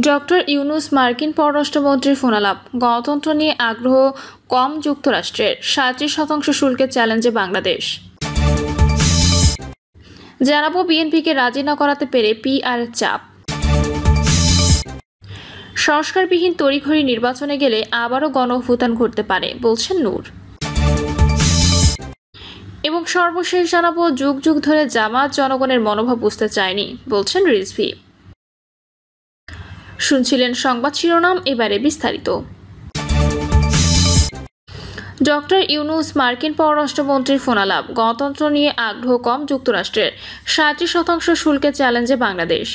Doctor Yunus মার্কিন পররাষ্ট্রমন্ত্রীর ফোনালাপ। গণতন্ত্র নিয়ে আগ্রহ কম যুক্তরাষ্ট্রের, 37% শুল্কের চ্যালেঞ্জে বাংলাদেশ। জানাবো বিএনপিকে রাজি না করাতে পেরে পিআরের চাপ। সংস্কারবিহীন তড়িঘড়ি নির্বাচনে গেলে আবারও গণঅভ্যুত্থান ঘটতে পারে বলছেন নূর। এবং সর্বশেষ জানাবো যুগ যুগ ধরে জামাত জনগণের মনোভাব বুঝতে চায়নি বলছেন রিজভী। শুনছিলেন সংবাদ শিরোনাম, এবারে বিস্তারিত। ডক্টর ইউনূস মার্কিন পররাষ্ট্রমন্ত্রীর ফোনালাপ। গণতন্ত্র নিয়ে আগ্রহ কম যুক্তরাষ্ট্রের, 37% শুল্কের চ্যালেঞ্জে বাংলাদেশ।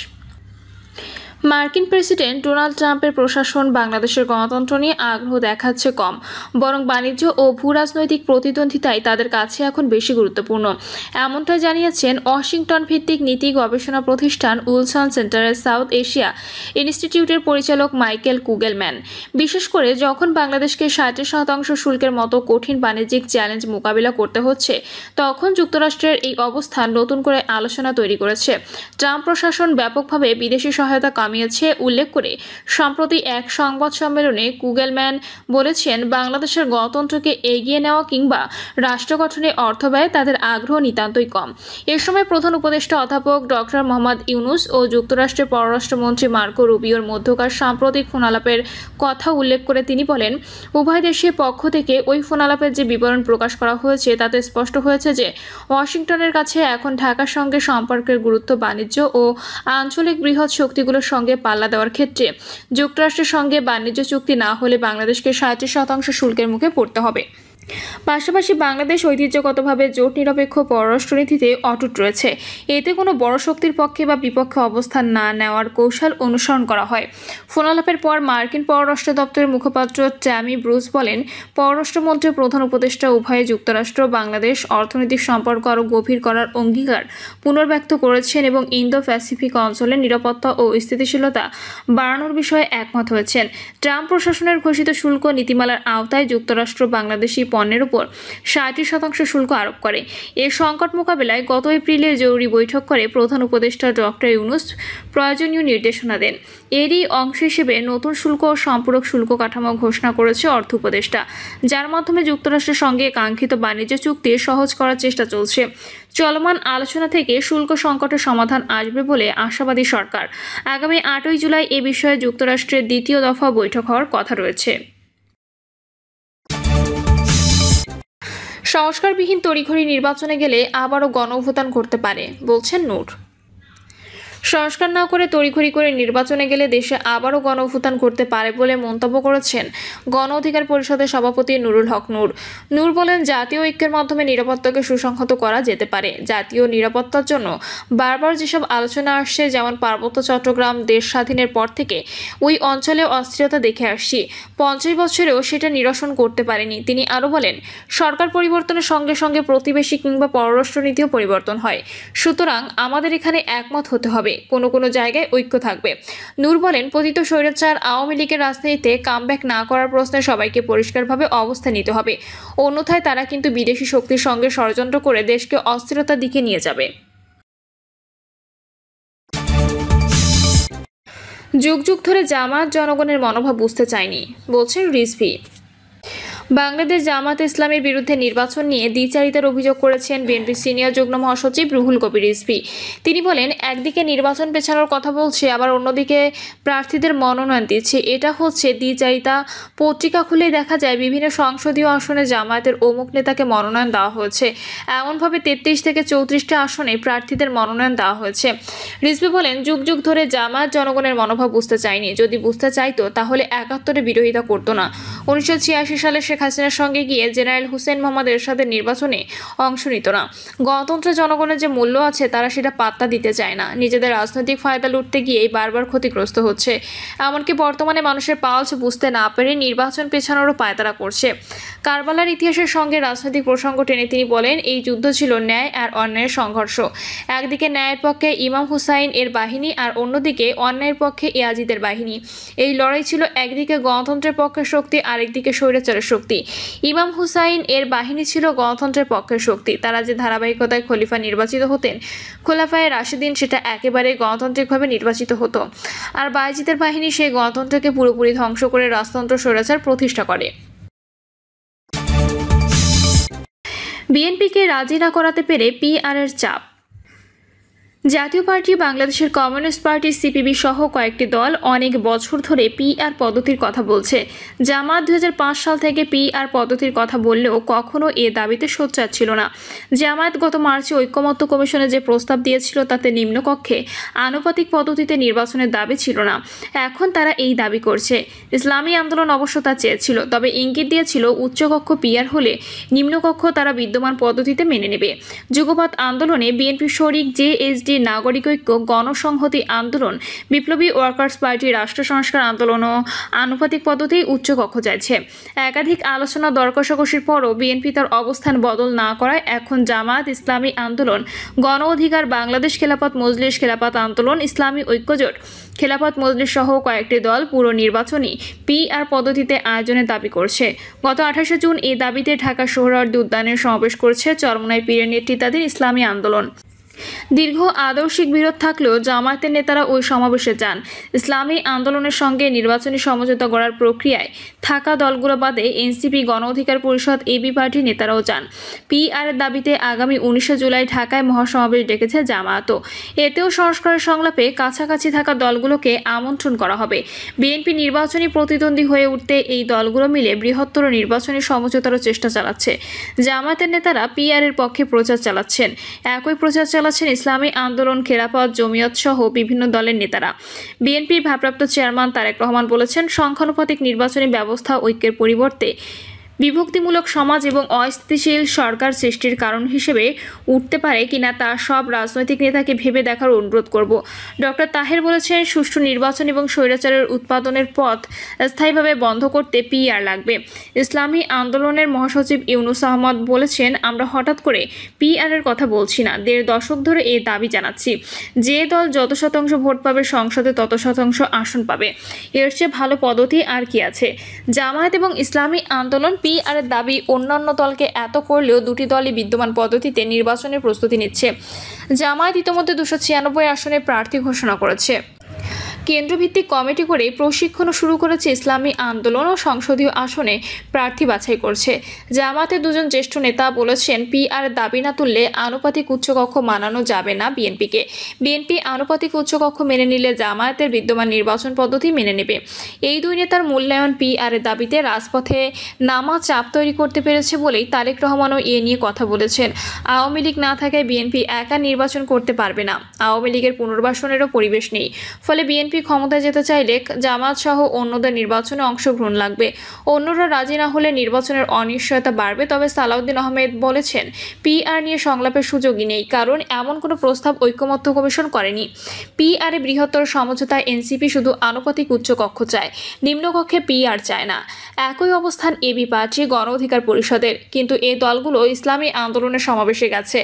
মার্কিন প্রেসিডেন্ট ডোনাল্ড ট্রাম্পের প্রশাসন বাংলাদেশের গণতন্ত্র নিয়ে আগ্রহ দেখাচ্ছে কম, বরং বাণিজ্য ও ভূরাজনৈতিক প্রতিদ্বন্দ্বিতাই তাদের কাছে এখন বেশি গুরুত্বপূর্ণ। এমনটাই জানিয়েছেন ওয়াশিংটন ভিত্তিক নীতি গবেষণা প্রতিষ্ঠান উইলসন সেন্টারের সাউথ এশিয়া ইনস্টিটিউটের পরিচালক মাইকেল কুগেলম্যান। বিশেষ করে যখন বাংলাদেশকে 60% শুল্কের মতো কঠিন বাণিজ্যিক চ্যালেঞ্জ মোকাবিলা করতে হচ্ছে, তখন যুক্তরাষ্ট্রের এই অবস্থান নতুন করে আলোচনা তৈরি করেছে। ট্রাম্প প্রশাসন ব্যাপকভাবে বিদেশি সহায়তা কমিয়েছে উল্লেখ করে সম্প্রতি এক সংবাদ সম্মেলনে কুগেলম্যান বলেছেন, বাংলাদেশের গণতন্ত্রকে এগিয়ে নেওয়া কিংবা রাষ্ট্র গঠনে অর্থ ব্যয় তাদের আগ্রহ নিতান্তই কম। এ সময় প্রধান উপদেষ্টা অধ্যাপক ডক্টর মোহাম্মদ ইউনূস ও যুক্তরাষ্ট্রের পররাষ্ট্রমন্ত্রী মার্কো রুবিওর মধ্যকার সাম্প্রতিক ফোনালাপের কথা উল্লেখ করে তিনি বলেন, উভয় দেশের পক্ষ থেকে ওই ফোনালাপের যে বিবরণ প্রকাশ করা হয়েছে তাতে স্পষ্ট হয়েছে যে ওয়াশিংটনের কাছে এখন ঢাকার সঙ্গে সম্পর্কের গুরুত্ব বাণিজ্য ও আঞ্চলিক বৃহৎ শক্তিগুলোর সঙ্গে পাল্লা দেওয়ার ক্ষেত্রে যুক্তরাষ্ট্রের সঙ্গে বাণিজ্য চুক্তি না হলে বাংলাদেশকে 37% শুল্কের মুখে পড়তে হবে। পাশাপাশি বাংলাদেশ ঐতিহ্যগতভাবে জোট নিরপেক্ষ পররাষ্ট্রনীতিতে অটুট রয়েছে। এতে কোনো বড় শক্তির পক্ষে বা বিপক্ষে অবস্থান না নেওয়ার কৌশল অনুসরণ করা হয়। ফোনালাপের পর মার্কিন পররাষ্ট্র দপ্তরের মুখপাত্র ট্যামি ব্রুস বলেন, পররাষ্ট্রমন্ত্রীর প্রধান উপদেষ্টা উভয়ে যুক্তরাষ্ট্র বাংলাদেশ অর্থনৈতিক সম্পর্ক আরও গভীর করার অঙ্গীকার পুনর্ব্যক্ত করেছেন এবং ইন্দো প্যাসিফিক অঞ্চলের নিরাপত্তা ও স্থিতিশীলতা বাড়ানোর বিষয়ে একমত হয়েছেন। ট্রাম্প প্রশাসনের ঘোষিত শুল্ক নীতিমালার আওতায় যুক্তরাষ্ট্র বাংলাদেশি পণ্যের উপর 60% শুল্ক আরোপ করে। এই সংকট মোকাবেলায় গত এপ্রিলে জরুরি বৈঠক করে প্রধান উপদেষ্টা ডক্টর ইউনূস প্রয়োজনীয় নির্দেশনা দেন। এরই অংশ হিসেবে নতুন শুল্ক ও সম্পূরক শুল্ক কাঠামো ঘোষণা করেছে অর্থ উপদেষ্টা, যার মাধ্যমে যুক্তরাষ্ট্রের সঙ্গে কাঙ্ক্ষিত বাণিজ্য চুক্তি সহজ করার চেষ্টা চলছে। চলমান আলোচনা থেকে শুল্ক সংকটের সমাধান আসবে বলে আশাবাদী সরকার। আগামী 8ই জুলাই এ বিষয়ে যুক্তরাষ্ট্রের দ্বিতীয় দফা বৈঠক হওয়ার কথা রয়েছে। সংস্কারবিহীন তড়িঘড়ি নির্বাচনে গেলে আবারও গণঅভ্যুত্থান ঘটতে পারে বলছেন নূর। সংস্কার না করে তড়িঘড়ি করে নির্বাচনে গেলে দেশে আবারও গণঅভ্যুত্থান ঘটতে পারে বলে মন্তব্য করেছেন গণ অধিকার পরিষদের সভাপতি নুরুল হক নূর। নূর বলেন, জাতীয় ঐক্যের মাধ্যমে নিরাপত্তাকে সুসংহত করা যেতে পারে। জাতীয় নিরাপত্তার জন্য বারবার যেসব আলোচনা আসছে, যেমন পার্বত্য চট্টগ্রাম দেশ স্বাধীনের পর থেকে ওই অঞ্চলে অস্থিরতা দেখে আসছি, 50 বছরেও সেটা নিরসন করতে পারেনি। তিনি আরও বলেন, সরকার পরিবর্তনের সঙ্গে সঙ্গে প্রতিবেশী কিংবা পররাষ্ট্রনীতিও পরিবর্তন হয়। সুতরাং আমাদের এখানে একমত হতে হবে, কোনো কোনো জায়গায় ঐক্য থাকবে। নূর বলেন, পতিত স্বৈরাচার আওয়ামী লীগের রাজনীতিতে কামব্যাক না করার প্রশ্নে সবাইকে পরিষ্কারভাবে অবস্থান নিতে হবে, অন্যথায় তারা কিন্তু বিদেশি শক্তির সঙ্গে ষড়যন্ত্র করে দেশকে অস্থিরতার দিকে নিয়ে যাবে। যুগ যুগ ধরে জামাত জনগণের মনোভাব বুঝতে চায়নি বলছেন রিজভী। বাংলাদেশ জামাত ইসলামের বিরুদ্ধে নির্বাচন নিয়ে দ্বিচারিতার অভিযোগ করেছেন বিএনপির সিনিয়র যুগ্ম মহাসচিব রুহুল কবির রিজভী। তিনি বলেন, একদিকে নির্বাচন পেছানোর কথা বলছে, আবার অন্যদিকে প্রার্থীদের মনোনয়ন দিচ্ছে। এটা হচ্ছে দ্বিচারিতা। পত্রিকা খুলে দেখা যায় বিভিন্ন সংসদীয় আসনে জামায়াতের অমুক নেতাকে মনোনয়ন দেওয়া হয়েছে, এমনভাবে 33 থেকে 34টা আসনে প্রার্থীদের মনোনয়ন দেওয়া হয়েছে। রিজভী বলেন, যুগ যুগ ধরে জামায়াত জনগণের মনোভাব বুঝতে চায়নি। যদি বুঝতে চাইতো তাহলে 71-এ বিরোধিতা করতো না। 1986 সালে শেখ হাসিনার সঙ্গে গিয়ে জেনারেল হুসেন মোহাম্মদ এরশাদের নির্বাচনে অংশ নিত না। গণতন্ত্রের জনগণের যে মূল্য আছে তারা সেটা পাত্তা দিতে চায় না। নিজেদের রাজনৈতিক ফায়দা লুটতে গিয়েই বারবার ক্ষতিগ্রস্ত হচ্ছে। এমনকি বর্তমানে মানুষের পালস বুঝতে না পেরে নির্বাচন পেছানোরও পায়তারা করছে। কারবালার ইতিহাসের সঙ্গে রাজনৈতিক প্রসঙ্গ টেনে তিনি বলেন, এই যুদ্ধ ছিল ন্যায় আর অন্যায়ের সংঘর্ষ। একদিকে ন্যায়ের পক্ষে ইমাম হুসাইন এর বাহিনী আর অন্যদিকে অন্যায়ের পক্ষে ইয়াজিদের বাহিনী। এই লড়াই ছিল একদিকে গণতন্ত্রের পক্ষে শক্তি, আরেকদিকে স্বৈরাচারের শক্তি। শক্তি। ইমাম হুসাইন এর বাহিনী ছিল গণতন্ত্রের পক্ষের শক্তি। তারা যে ধারাবাহিকতায় খলিফা নির্বাচিত হতেন, খোলাফায়ে রাশিদিন, সেটা একেবারে গণতান্ত্রিকভাবে নির্বাচিত হতো। আর বায়েজিদের বাহিনী সেই গণতন্ত্রকে পুরোপুরি ধ্বংস করে রাজতন্ত্র স্বৈরাচার প্রতিষ্ঠা করে। বিএনপিকে রাজি না করাতে পেরে পিআরের চাপ। জাতীয় পার্টি, বাংলাদেশের কমিউনিস্ট পার্টি, সিপিবি সহ কয়েকটি দল অনেক বছর ধরে পিআর পদ্ধতির কথা বলছে। জামাত 2005 সাল থেকে পিআর পদ্ধতির কথা বললেও কখনো এ দাবিতে সোচ্চার ছিল না। জামায়াত গত মার্চে ঐকমত্য কমিশনে যে প্রস্তাব দিয়েছিল তাতে নিম্নকক্ষে আনুপাতিক পদ্ধতিতে নির্বাচনের দাবি ছিল না। এখন তারা এই দাবি করছে। ইসলামী আন্দোলন অবশ্য তা চেয়েছিল, তবে ইঙ্গিত দিয়েছিল উচ্চকক্ষ পিআর হলে নিম্নকক্ষ তারা বিদ্যমান পদ্ধতিতে মেনে নেবে। যুগপৎ আন্দোলনে বিএনপি শরিক জেএসডি, নাগরিক ঐক্য, গণসংহতি আন্দোলন, বিপ্লবী ওয়ার্কার্স পার্টি, রাষ্ট্র সংস্কার আন্দোলন ও আনুপাতিক পদ্ধতিই উচ্চকক্ষ চাইছে। একাধিক আলোচনা দর কষাকষির পরও বিএনপি তার অবস্থান বদল না করায় এখন জামায়াত, ইসলামী আন্দোলন, গণ অধিকার, বাংলাদেশ খেলাফত মজলিস, খেলাফত আন্দোলন, ইসলামী ঐক্যজোট, খেলাফত মজলিস সহ কয়েকটি দল পুরো নির্বাচনী পিআর পদ্ধতিতে আয়োজনের দাবি করছে। গত 28 জুন এই দাবিতে ঢাকা সোহরাওয়ার্দী উদ্যানে সমাবেশ করেছে চরমোনাই পীরের নেতৃত্বাধীন ইসলামী আন্দোলন। দীর্ঘ আদর্শিক বিরোধ থাকলেও জামায়াতের নেতারা ওই সমাবেশে যান। ইসলামী আন্দোলনের সঙ্গে নির্বাচনী সমঝোতা গড়ার প্রক্রিয়ায় থাকা দলগুলো বাদে এনসিপি, গণ অধিকার পরিষদ, এবি পার্টির নেতারাও যান। পিআরের দাবিতে আগামী 19 জুলাই ঢাকায় মহাসমাবেশ ডেকেছে জামায়াতও। এতেও সংস্কারের সংলাপে কাছাকাছি থাকা দলগুলোকে আমন্ত্রণ করা হবে। বিএনপি নির্বাচনী প্রতিদ্বন্দ্বী হয়ে উঠতে এই দলগুলো মিলে বৃহত্তর নির্বাচনী সমঝোতারও চেষ্টা চালাচ্ছে। জামায়াতের নেতারা পিআরের পক্ষে প্রচার চালাচ্ছেন। একই প্রচার চালাচ্ছেন ইসলামী আন্দোলন, খেলাফত, জমিয়ত সহ বিভিন্ন দলের নেতারা। বিএনপির ভারপ্রাপ্ত চেয়ারম্যান তারেক রহমান বলেছেন, সংখ্যানুপাতিক নির্বাচনী ব্যবস্থা ঐক্যের পরিবর্তে বিভক্তিমূলক সমাজ এবং অস্থিতিশীল সরকার সৃষ্টির কারণ হিসেবে উঠতে পারে কিনা তা সব রাজনৈতিক নেতাকে ভেবে দেখার অনুরোধ করব। ডক্টর তাহের বলেছেন, সুষ্ঠু নির্বাচন এবং স্বৈরাচারের উৎপাদনের পথ স্থায়ীভাবে বন্ধ করতে পিআর লাগবে। ইসলামী আন্দোলনের মহাসচিব ইউনুস আহমদ বলেছেন, আমরা হঠাৎ করে পিআরের কথা বলছি না, 1.5 দশক ধরে এই দাবি জানাচ্ছি। যে দল যত শতাংশ ভোট পাবে সংসদে তত শতাংশ আসন পাবে। এর চেয়ে ভালো পদ্ধতি আর কি আছে? জামায়াত এবং ইসলামী আন্দোলন পিআরের দাবি অন্যান্য দলকে এত করলেও দুটি দলই বিদ্যমান পদ্ধতিতে নির্বাচনের প্রস্তুতি নিচ্ছে। জামায়াত ইতিমধ্যে 296 আসনে প্রার্থী ঘোষণা করেছে। কেন্দ্রভিত্তিক কমিটি করে প্রশিক্ষণও শুরু করেছে ইসলামী আন্দোলন ও সংসদীয় আসনে প্রার্থী বাছাই করছে। জামায়াতের 2জন জ্যেষ্ঠ নেতা বলেছেন, পিআর দাবি না তুললে আনুপাতিক উচ্চকক্ষ মানানো যাবে না বিএনপিকে। বিএনপি আনুপাতিক উচ্চকক্ষ মেনে নিলে জামায়াতের বিদ্যমান নির্বাচন পদ্ধতি মেনে নেবে। এই দুই নেতার মূল্যায়ন পিআর দাবিতে রাজপথে নামা চাপ তৈরি করতে পেরেছে বলেই তারেক রহমানও এ নিয়ে কথা বলেছেন। আওয়ামী লীগ না থাকায় বিএনপি একা নির্বাচন করতে পারবে না। আওয়ামী লীগের পুনর্বাসনেরও পরিবেশ নেই। ফলে বিএনপি ক্ষমতায় যেতে চাইলে জামায়াত সহ অন্যদের নির্বাচনে অংশগ্রহণ লাগবে। অন্যরা রাজি না হলে নির্বাচনের অনিশ্চয়তা বাড়বে। তবে সালাউদ্দিন আহমেদ বলেছেন, পিআর নিয়ে সংলাপের সুযোগই নেই, কারণ এমন কোনো প্রস্তাব ঐকমত্য কমিশন করেনি। পিআরে বৃহত্তর সমঝোতায় এনসিপি শুধু আনুপাতিক উচ্চকক্ষ চায়, নিম্নকক্ষে পিআর চায় না। একই অবস্থান এবি পার্টি, গণ অধিকার পরিষদের। কিন্তু এই দলগুলো ইসলামী আন্দোলনের সমাবেশে গেছে।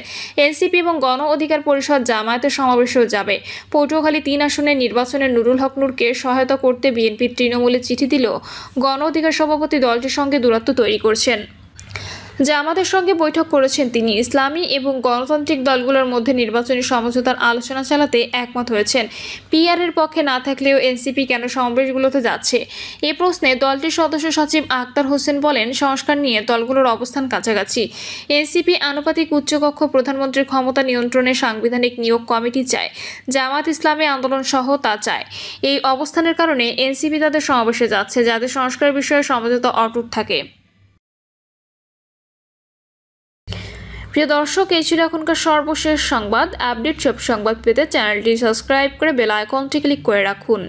এনসিপি এবং গণ অধিকার পরিষদ জামায়াতের সমাবেশেও যাবে। পটুয়াখালী 3 আসনের নির্বাচনে নুরুল হক নূরকে সহায়তা করতে বিএনপি তৃণমূলে চিঠি দিলেও গণ অধিকার সভাপতি দলটির সঙ্গে দূরত্ব তৈরি করছেন। জামাতের সঙ্গে বৈঠক করেছেন তিনি। ইসলামী এবং গণতান্ত্রিক দলগুলোর মধ্যে নির্বাচনী সমঝোতার আলোচনা চালাতে একমত হয়েছেন। পিআরের পক্ষে না থাকলেও এনসিপি কেন সমাবেশগুলোতে যাচ্ছে? এ প্রশ্নে দলটির সদস্য সচিব আক্তার হোসেন বলেন, সংস্কার নিয়ে দলগুলোর অবস্থান কাছাকাছি। এনসিপি আনুপাতিক উচ্চকক্ষ, প্রধানমন্ত্রীর ক্ষমতা নিয়ন্ত্রণে সাংবিধানিক নিয়োগ কমিটি চায়। জামাত ইসলামী আন্দোলন সহ তা চায়। এই অবস্থানের কারণে এনসিপি তাদের সমাবেশে যাচ্ছে, যাতে সংস্কার বিষয়ে সমঝোতা অটুট থাকে। প্রিয় দর্শক, এই ছিল এখনকার সর্বশেষ সংবাদ। আপডেট সব সংবাদ পেতে চ্যানেলটি সাবস্ক্রাইব করে বেল আইকনটি ক্লিক করে রাখুন।